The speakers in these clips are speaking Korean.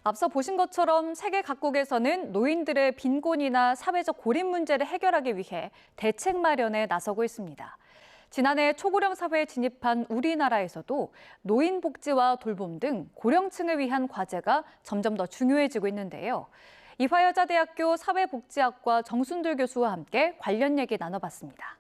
앞서 보신 것처럼 세계 각국에서는 노인들의 빈곤이나 사회적 고립 문제를 해결하기 위해 대책 마련에 나서고 있습니다. 지난해 초고령 사회에 진입한 우리나라에서도 노인 복지와 돌봄 등 고령층을 위한 과제가 점점 더 중요해지고 있는데요. 이화여자대학교 사회복지학과 정순들 교수와 함께 관련 얘기 나눠봤습니다.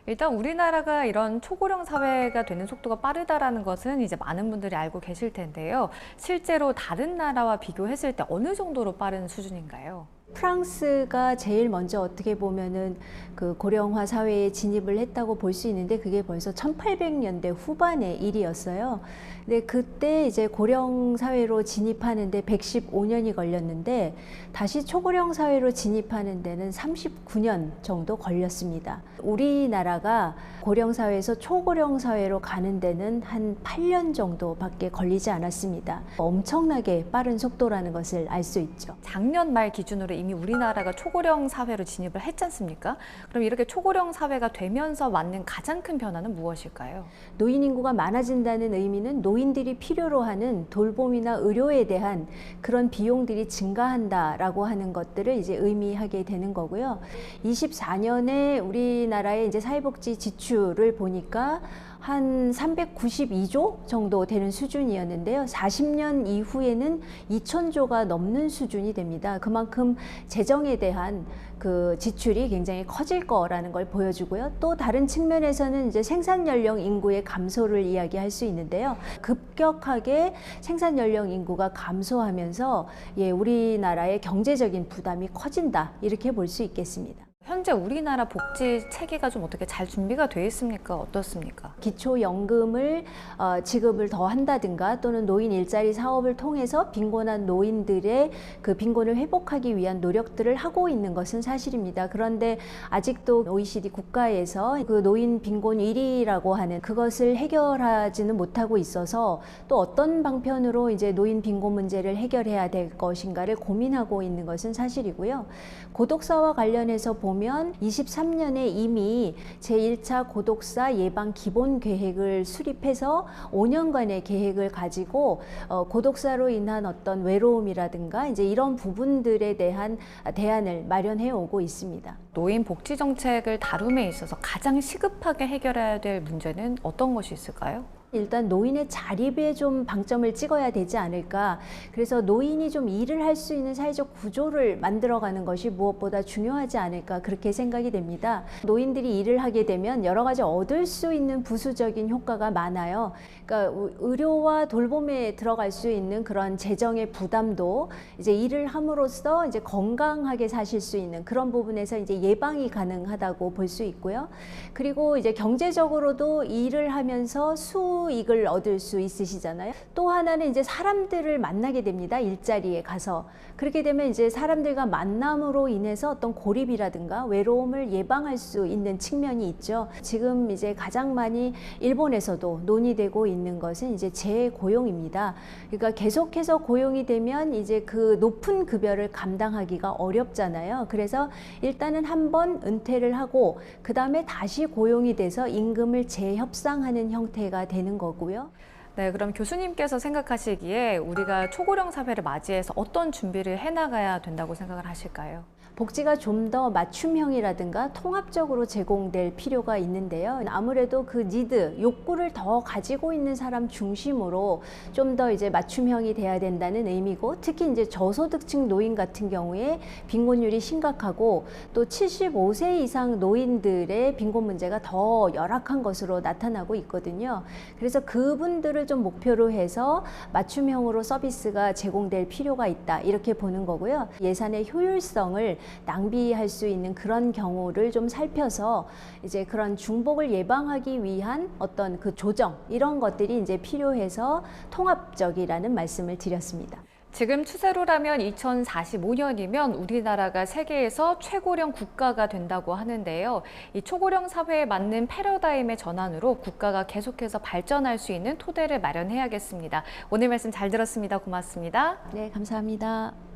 일단 우리나라가 이런 초고령 사회가 되는 속도가 빠르다라는 것은 이제 많은 분들이 알고 계실 텐데요. 실제로 다른 나라와 비교했을 때 어느 정도로 빠른 수준인가요? 프랑스가 제일 먼저 어떻게 보면은 그 고령화 사회에 진입을 했다고 볼 수 있는데 그게 벌써 1800년대 후반의 일이었어요. 근데 그때 이제 고령 사회로 진입하는데 115년이 걸렸는데 다시 초고령 사회로 진입하는 데는 39년 정도 걸렸습니다. 우리나라가 고령 사회에서 초고령 사회로 가는 데는 한 8년 정도밖에 걸리지 않았습니다. 엄청나게 빠른 속도라는 것을 알 수 있죠. 작년 말 기준으로 이미 우리나라가 초고령 사회로 진입을 했지 않습니까? 그럼 이렇게 초고령 사회가 되면서 맞는 가장 큰 변화는 무엇일까요? 노인 인구가 많아진다는 의미는 노인들이 필요로 하는 돌봄이나 의료에 대한 그런 비용들이 증가한다라고 하는 것들을 이제 의미하게 되는 거고요. 24년에 우리나라의 이제 사회복지 지출을 보니까 한 392조 정도 되는 수준이었는데요. 40년 이후에는 2,000조가 넘는 수준이 됩니다. 그만큼 재정에 대한 그 지출이 굉장히 커질 거라는 걸 보여주고요. 또 다른 측면에서는 이제 생산 연령 인구의 감소를 이야기할 수 있는데요. 급격하게 생산 연령 인구가 감소하면서 우리나라의 경제적인 부담이 커진다. 이렇게 볼 수 있겠습니다. 현재 우리나라 복지 체계가 좀 어떻게 잘 준비가 돼 있습니까? 어떻습니까? 기초연금을 지급을 더 한다든가 또는 노인 일자리 사업을 통해서 빈곤한 노인들의 그 빈곤을 회복하기 위한 노력들을 하고 있는 것은 사실입니다. 그런데 아직도 OECD 국가에서 그 노인 빈곤 1위라고 하는 그것을 해결하지는 못하고 있어서 또 어떤 방편으로 이제 노인 빈곤 문제를 해결해야 될 것인가를 고민하고 있는 것은 사실이고요. 고독사와 관련해서 보면 23년에 이미 제1차 고독사 예방 기본 계획을 수립해서 5년간의 계획을 가지고 고독사로 인한 어떤 외로움이라든가 이제 이런 부분들에 대한 대안을 마련해 오고 있습니다. 노인 복지 정책을 다룸에 있어서 가장 시급하게 해결해야 될 문제는 어떤 것이 있을까요? 일단 노인의 자립에 좀 방점을 찍어야 되지 않을까. 그래서 노인이 좀 일을 할 수 있는 사회적 구조를 만들어가는 것이 무엇보다 중요하지 않을까 그렇게 생각이 됩니다. 노인들이 일을 하게 되면 여러 가지 얻을 수 있는 부수적인 효과가 많아요. 그러니까 의료와 돌봄에 들어갈 수 있는 그런 재정의 부담도 이제 일을 함으로써 이제 건강하게 사실 수 있는 그런 부분에서 이제 예방이 가능하다고 볼 수 있고요. 그리고 이제 경제적으로도 일을 하면서 수익을 얻을 수 있으시잖아요. 또 하나는 이제 사람들을 만나게 됩니다. 일자리에 가서. 그렇게 되면 이제 사람들과 만남으로 인해서 어떤 고립이라든가 외로움을 예방할 수 있는 측면이 있죠. 지금 이제 가장 많이 일본에서도 논의되고 있는 것은 이제 재고용입니다. 그러니까 계속해서 고용이 되면 이제 그 높은 급여를 감당하기가 어렵잖아요. 그래서 일단은 한번 은퇴를 하고 그 다음에 다시 고용이 돼서 임금을 재협상하는 형태가 되는 거고요. 네, 그럼 교수님께서 생각하시기에 우리가 초고령 사회를 맞이해서 어떤 준비를 해나가야 된다고 생각을 하실까요? 복지가 좀 더 맞춤형이라든가 통합적으로 제공될 필요가 있는데요. 아무래도 그 니드, 욕구를 더 가지고 있는 사람 중심으로 좀 더 이제 맞춤형이 돼야 된다는 의미고, 특히 이제 저소득층 노인 같은 경우에 빈곤율이 심각하고 또 75세 이상 노인들의 빈곤 문제가 더 열악한 것으로 나타나고 있거든요. 그래서 그분들을 좀 목표로 해서 맞춤형으로 서비스가 제공될 필요가 있다, 이렇게 보는 거고요. 예산의 효율성을 낭비할 수 있는 그런 경우를 좀 살펴서 이제 그런 중복을 예방하기 위한 어떤 그 조정, 이런 것들이 이제 필요해서 통합적이라는 말씀을 드렸습니다. 지금 추세로라면 2045년이면 우리나라가 세계에서 최고령 국가가 된다고 하는데요. 이 초고령 사회에 맞는 패러다임의 전환으로 국가가 계속해서 발전할 수 있는 토대를 마련해야겠습니다. 오늘 말씀 잘 들었습니다. 고맙습니다. 네, 감사합니다.